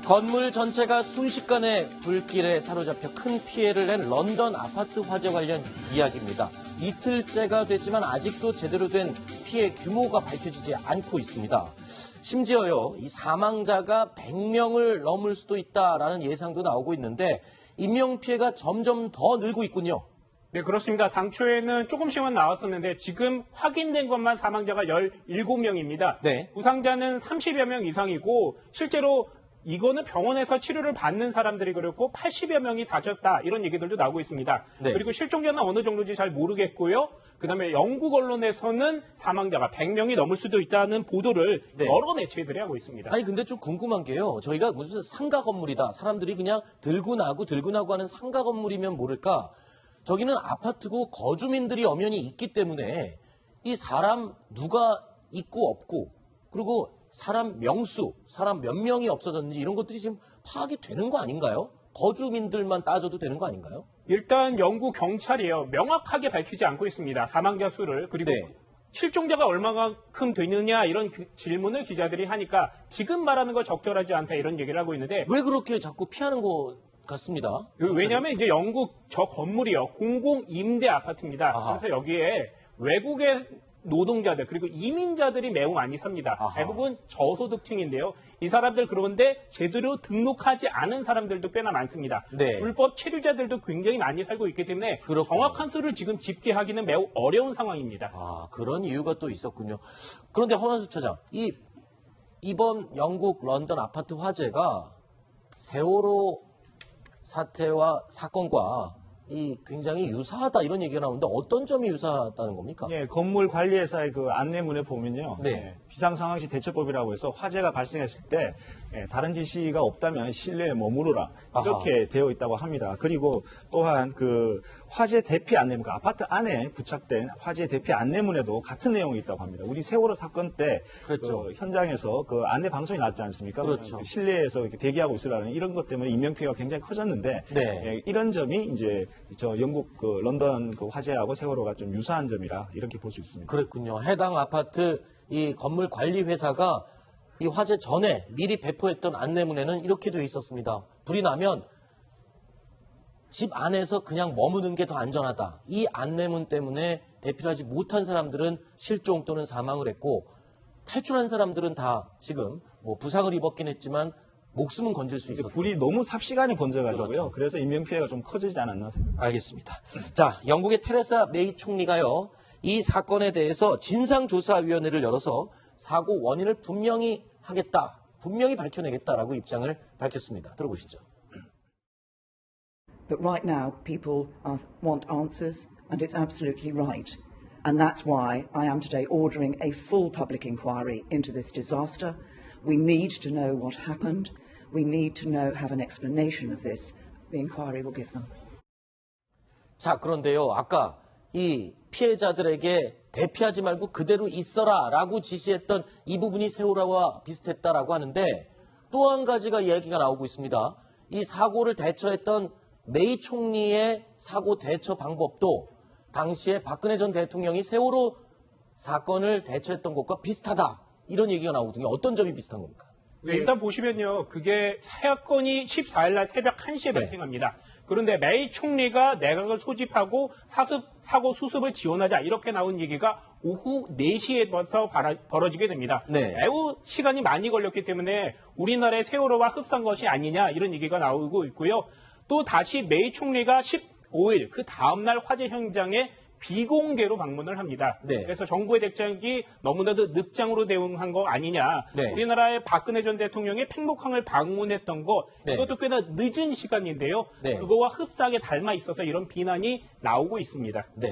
건물 전체가 순식간에 불길에 사로잡혀 큰 피해를 낸 런던 아파트 화재 관련 이야기입니다. 이틀째가 됐지만 아직도 제대로 된 피해 규모가 밝혀지지 않고 있습니다. 심지어요, 이 사망자가 100명을 넘을 수도 있다라는 예상도 나오고 있는데 인명피해가 점점 더 늘고 있군요. 네, 그렇습니다. 당초에는 조금씩만 나왔었는데 지금 확인된 것만 사망자가 17명입니다. 네. 부상자는 30여 명 이상이고 실제로 이거는 병원에서 치료를 받는 사람들이 그렇고 80여 명이 다쳤다 이런 얘기들도 나오고 있습니다. 네. 그리고 실종자는 어느 정도인지 잘 모르겠고요. 그다음에 영국 언론에서는 사망자가 100명이 넘을 수도 있다는 보도를 네. 여러 매체들이 하고 있습니다. 아니 근데 좀 궁금한 게요. 저희가 무슨 상가 건물이다. 사람들이 그냥 들고 나고 하는 상가 건물이면 모를까. 저기는 아파트고 거주민들이 엄연히 있기 때문에 이 사람 누가 있고 없고 그리고 사람 명수, 사람 몇 명이 없어졌는지 이런 것들이 지금 파악이 되는 거 아닌가요? 거주민들만 따져도 되는 거 아닌가요? 일단 영국 경찰이요. 명확하게 밝히지 않고 있습니다. 사망자 수를. 그리고 네. 실종자가 얼마만큼 되느냐 이런 질문을 기자들이 하니까 지금 말하는 거 적절하지 않다 이런 얘기를 하고 있는데 왜 그렇게 자꾸 피하는 것 같습니다? 왜냐하면 이제 영국 저 건물이요. 공공 임대 아파트입니다. 아하. 그래서 여기에 외국의 노동자들 그리고 이민자들이 매우 많이 삽니다. 아하. 대부분 저소득층인데요. 이 사람들 그런데 제대로 등록하지 않은 사람들도 꽤나 많습니다. 네. 불법 체류자들도 굉장히 많이 살고 있기 때문에 그렇군요. 정확한 수를 지금 집계하기는 매우 어려운 상황입니다. 아, 그런 이유가 또 있었군요. 그런데 허만수 차장, 이번 영국 런던 아파트 화재가 세월호 사태와 사건과 굉장히 유사하다 이런 얘기가 나오는데 어떤 점이 유사하다는 겁니까? 예, 건물 관리회사의 그 안내문에 보면요. 네. 예, 비상상황시 대처법이라고 해서 화재가 발생했을 때 다른 지시가 없다면 실내에 머무르라 이렇게 되어 있다고 합니다. 그리고 또한 그 화재 대피 안내문, 그 아파트 안에 부착된 화재 대피 안내문에도 같은 내용이 있다고 합니다. 우리 세월호 사건 때 그렇죠. 그 현장에서 그 안내 방송이 났지 않습니까? 그렇죠. 그 실내에서 이렇게 대기하고 있으라는 이런 것 때문에 인명피해가 굉장히 커졌는데 네. 예, 이런 점이 이제 저 영국 그 런던 그 화재하고 세월호가 좀 유사한 점이라 이렇게 볼 수 있습니다. 그랬군요. 해당 아파트 이 건물 관리 회사가 이 화재 전에 미리 배포했던 안내문에는 이렇게 돼 있었습니다. 불이 나면 집 안에서 그냥 머무는 게 더 안전하다. 이 안내문 때문에 대피하지 못한 사람들은 실종 또는 사망을 했고 탈출한 사람들은 다 지금 뭐 부상을 입었긴 했지만 목숨은 건질 수 있었고. 불이 너무 삽시간에 번져가지고요. 그렇죠. 그래서 인명피해가 좀 커지지 않았나 싶습니다. 알겠습니다. 자, 영국의 테레사 메이 총리가요, 이 사건에 대해서 진상조사위원회를 열어서 사고 원인을 분명히 밝혀내겠다라고 입장을 밝혔습니다. 들어보시죠. But right now, people want answers, and it's absolutely right. And that's why I am today ordering a full public inquiry into this disaster. We need to know what happened. We need to have an explanation of this. The inquiry will give them. 자, 그런데요, 아까 이 피해자들에게 대피하지 말고 그대로 있어라 라고 지시했던 이 부분이 세월호와 비슷했다라고 하는데 또 한 가지가 이야기가 나오고 있습니다. 이 사고를 대처했던 메이 총리의 사고 대처 방법도 당시에 박근혜 전 대통령이 세월호 사건을 대처했던 것과 비슷하다. 이런 얘기가 나오거든요. 어떤 점이 비슷한 겁니까? 네, 일단 보시면요. 그게 사건이 14일 날 새벽 1시에 발생합니다. 그런데 메이 총리가 내각을 소집하고 사고 수습을 지원하자 이렇게 나온 얘기가 오후 4시에 벌어지게 됩니다. 네. 매우 시간이 많이 걸렸기 때문에 우리나라의 세월호와 흡사한 것이 아니냐 이런 얘기가 나오고 있고요. 또 다시 메이 총리가 15일 그 다음날 화재 현장에 비공개로 방문을 합니다. 네. 그래서 정부의 대책이 너무나도 늑장으로 대응한 거 아니냐. 네. 우리나라의 박근혜 전 대통령이 팽목항을 방문했던 거 네. 이것도 꽤나 늦은 시간인데요. 네. 그거와 흡사하게 닮아 있어서 이런 비난이 나오고 있습니다. 네.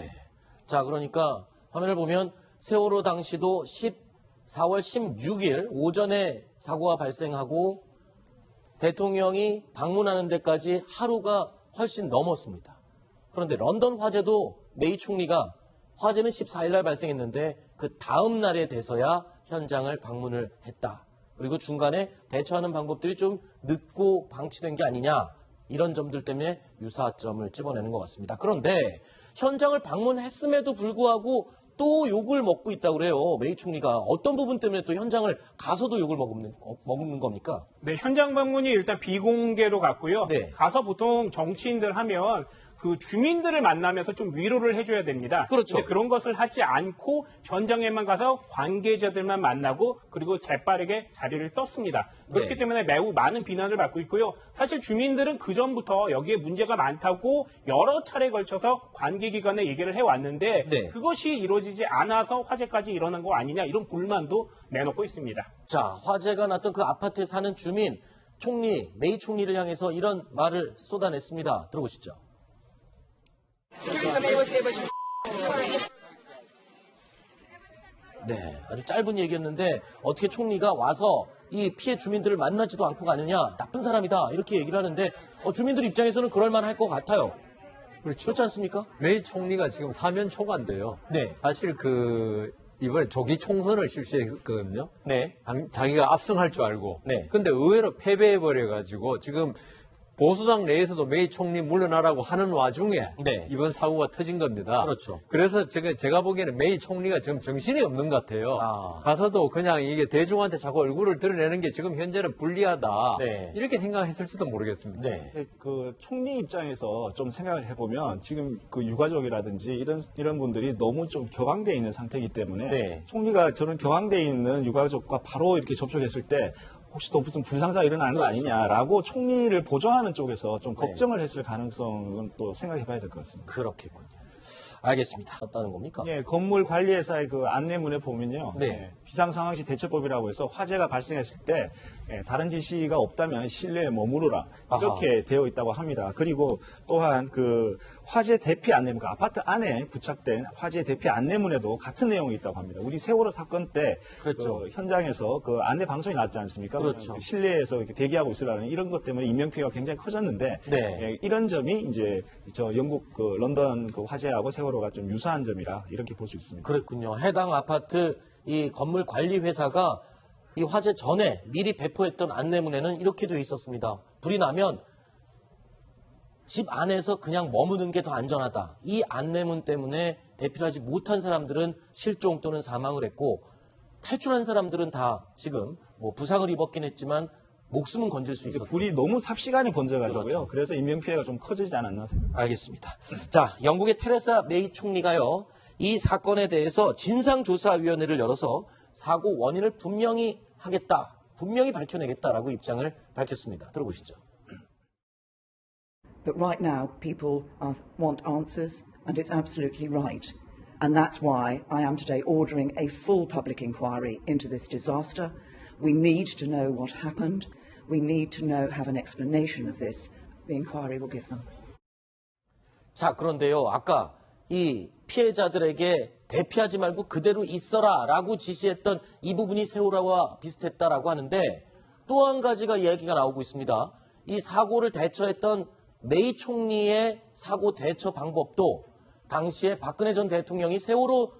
자, 그러니까 화면을 보면 세월호 당시도 4월 16일 오전에 사고가 발생하고 대통령이 방문하는 데까지 하루가 훨씬 넘었습니다. 그런데 런던 화재도 메이 총리가 화재는 14일 날 발생했는데 그 다음 날에 돼서야 현장을 방문을 했다. 그리고 중간에 대처하는 방법들이 좀 늦고 방치된 게 아니냐. 이런 점들 때문에 유사점을 찝어내는 것 같습니다. 그런데 현장을 방문했음에도 불구하고 또 욕을 먹고 있다고 그래요. 메이 총리가. 어떤 부분 때문에 또 현장을 가서도 욕을 먹는 겁니까? 네, 현장 방문이 일단 비공개로 갔고요. 네. 가서 보통 정치인들 하면 그 주민들을 만나면서 좀 위로를 해줘야 됩니다. 그렇죠. 근데 그런 것을 하지 않고 현장에만 가서 관계자들만 만나고 그리고 재빠르게 자리를 떴습니다. 그렇기 네. 때문에 매우 많은 비난을 받고 있고요. 사실 주민들은 그 전부터 여기에 문제가 많다고 여러 차례 걸쳐서 관계기관에 얘기를 해왔는데 네. 그것이 이루어지지 않아서 화재까지 일어난 거 아니냐 이런 불만도 내놓고 있습니다. 자, 화재가 났던 그 아파트에 사는 주민, 총리, 메이 총리를 향해서 이런 말을 쏟아냈습니다. 들어보시죠. 네, 아주 짧은 얘기였는데 어떻게 총리가 와서 이 피해 주민들을 만나지도 않고 가느냐, 나쁜 사람이다 이렇게 얘기를 하는데 주민들 입장에서는 그럴 만할 것 같아요. 그렇죠. 그렇지 않습니까? 메이 총리가 지금 사면 초과인데요. 네. 사실 이번에 조기 총선을 실시했거든요. 네. 자기가 압승할 줄 알고. 네. 근데 의외로 패배해버려가지고 지금 보수당 내에서도 메이 총리 물러나라고 하는 와중에 네. 이번 사고가 터진 겁니다. 그렇죠. 그래서 제가 보기에는 메이 총리가 지금 정신이 없는 것 같아요. 가서도 그냥 이게 대중한테 자꾸 얼굴을 드러내는 게 지금 현재는 불리하다. 네. 이렇게 생각했을지도 모르겠습니다. 네. 그 총리 입장에서 좀 생각을 해보면 지금 그 유가족이라든지 이런 분들이 너무 좀 격앙돼 있는 상태이기 때문에 네. 총리가 저런 격앙돼 있는 유가족과 바로 이렇게 접촉했을 때 혹시 또 무슨 불상사가 일어나는 거 아니냐라고 총리를 보좌하는 쪽에서 좀 걱정을 했을 가능성은 또 생각해봐야 될 것 같습니다. 그렇겠군요. 알겠습니다. 어떠는 겁니까? 예, 건물 관리회사의 그 안내문에 보면요. 네. 예, 비상상황시 대처법이라고 해서 화재가 발생했을 때 다른 지시가 없다면 실내에 머무르라 이렇게 되어 있다고 합니다. 그리고 또한 그 화재 대피 안내문, 그 아파트 안에 부착된 화재 대피 안내문에도 같은 내용이 있다고 합니다. 우리 세월호 사건 때 그렇죠. 그 현장에서 그 안내 방송이 났지 않습니까? 그렇죠. 그 실내에서 이렇게 대기하고 있으라는 이런 것 때문에 인명피해가 굉장히 커졌는데 네. 예, 이런 점이 이제 저 영국 그 런던 그 화재하고 세월호가 좀 유사한 점이라 이렇게 볼 수 있습니다. 그랬군요. 해당 아파트 이 건물 관리 회사가 이 화재 전에 미리 배포했던 안내문에는 이렇게 되어 있었습니다. 불이 나면 집 안에서 그냥 머무는 게 더 안전하다. 이 안내문 때문에 대피를 하지 못한 사람들은 실종 또는 사망을 했고 탈출한 사람들은 다 지금 뭐 부상을 입었긴 했지만 목숨은 건질 수 있었다. 불이 너무 삽시간에 번져가지고요. 그렇죠. 그래서 인명피해가 좀 커지지 않았나 생각합니다. 알겠습니다. 자, 영국의 테레사 메이 총리가요, 이 사건에 대해서 진상조사위원회를 열어서 사고 원인을 분명히 밝혀내겠다라고 입장을 밝혔습니다. 들어보시죠. But right now, people want answers, and it's absolutely right. And that's why I am today ordering a full public inquiry into this disaster. We need to know what happened. We need to have an explanation of this. The inquiry will give them. 자, 그런데요, 아까 이 피해자들에게 대피하지 말고 그대로 있어라 라고 지시했던 이 부분이 세월호와 비슷했다라고 하는데 또 한 가지가 이야기가 나오고 있습니다. 이 사고를 대처했던 메이 총리의 사고 대처 방법도 당시에 박근혜 전 대통령이 세월호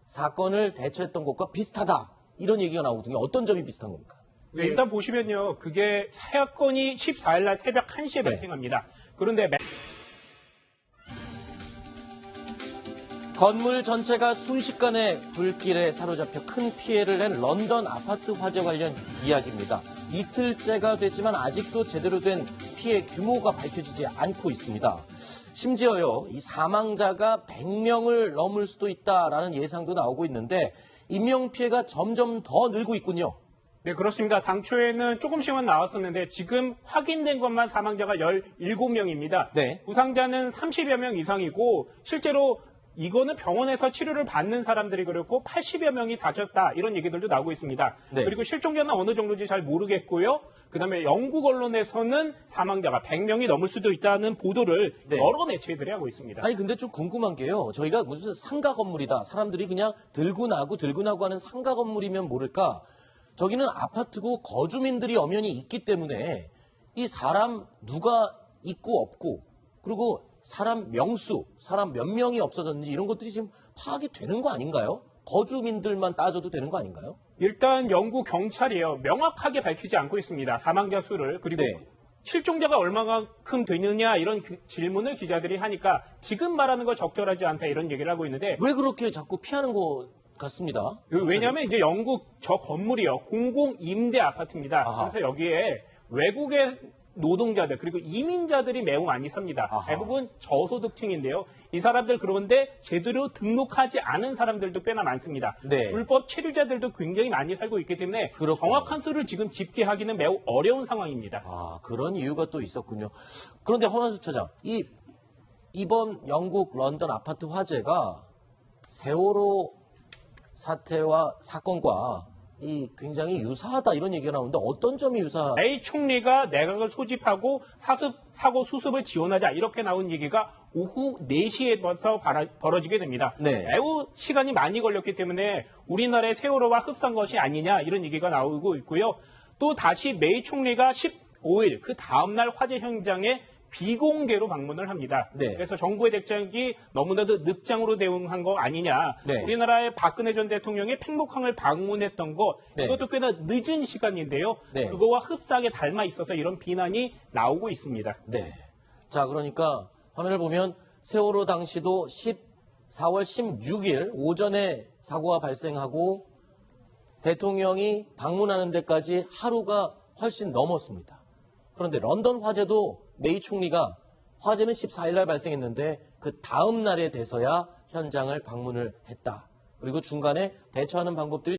사건을 대처했던 것과 비슷하다. 이런 얘기가 나오거든요. 어떤 점이 비슷한 겁니까? 네, 일단 보시면요. 그게 사건이 14일 날 새벽 1시에 발생합니다. 그런데 건물 전체가 순식간에 불길에 사로잡혀 큰 피해를 낸 런던 아파트 화재 관련 이야기입니다. 이틀째가 됐지만 아직도 제대로 된 피해 규모가 밝혀지지 않고 있습니다. 심지어요, 이 사망자가 100명을 넘을 수도 있다라는 예상도 나오고 있는데 인명피해가 점점 더 늘고 있군요. 네, 그렇습니다. 당초에는 조금씩만 나왔었는데 지금 확인된 것만 사망자가 17명입니다. 네. 부상자는 30여 명 이상이고 실제로 이거는 병원에서 치료를 받는 사람들이 그렇고 80여 명이 다쳤다 이런 얘기들도 나오고 있습니다. 네. 그리고 실종자는 어느 정도인지 잘 모르겠고요. 그다음에 영국 언론에서는 사망자가 100명이 넘을 수도 있다는 보도를 네. 여러 매체들이 하고 있습니다. 아니 근데 좀 궁금한 게요. 저희가 무슨 상가 건물이다. 사람들이 그냥 들고 나고 하는 상가 건물이면 모를까. 저기는 아파트고 거주민들이 엄연히 있기 때문에 이 사람 누가 있고 없고 그리고 사람 명수, 사람 몇 명이 없어졌는지 이런 것들이 지금 파악이 되는 거 아닌가요? 거주민들만 따져도 되는 거 아닌가요? 일단 영국 경찰이요. 명확하게 밝히지 않고 있습니다. 사망자 수를. 그리고 네. 실종자가 얼마만큼 되느냐 이런 질문을 기자들이 하니까 지금 말하는 거 적절하지 않다 이런 얘기를 하고 있는데 왜 그렇게 자꾸 피하는 것 같습니다. 왜냐하면 이제 영국 저 건물이요 공공 임대 아파트입니다. 아하. 그래서 여기에 외국의 노동자들 그리고 이민자들이 매우 많이 삽니다. 아하. 대부분 저소득층인데요. 이 사람들 그런데 제대로 등록하지 않은 사람들도 꽤나 많습니다. 네. 불법 체류자들도 굉장히 많이 살고 있기 때문에 그렇군요. 정확한 수를 지금 집계하기는 매우 어려운 상황입니다. 그런 이유가 또 있었군요. 그런데 허만수 처장, 이번 영국 런던 아파트 화재가 세월호 사태와 사건과 굉장히 유사하다 이런 얘기가 나오는데 어떤 점이 메이 총리가 내각을 소집하고 사고 수습을 지원하자 이렇게 나온 얘기가 오후 4시에서 벌어지게 됩니다. 네. 매우 시간이 많이 걸렸기 때문에 우리나라의 세월호와 흡사한 것이 아니냐 이런 얘기가 나오고 있고요. 또 다시 메이 총리가 15일 그 다음날 화재 현장에 비공개로 방문을 합니다. 네. 그래서 정부의 대책이 너무나도 늑장으로 대응한 거 아니냐. 네. 우리나라의 박근혜 전 대통령이 팽목항을 방문했던 거 네. 이것도 꽤나 늦은 시간인데요. 네. 그거와 흡사하게 닮아 있어서 이런 비난이 나오고 있습니다. 네. 자, 그러니까 화면을 보면 세월호 당시도 4월 16일 오전에 사고가 발생하고 대통령이 방문하는 데까지 하루가 훨씬 넘었습니다. 그런데 런던 화재도 메이 총리가 화재는 14일 날 발생했는데 그 다음 날에 돼서야 현장을 방문을 했다. 그리고 중간에 대처하는 방법들이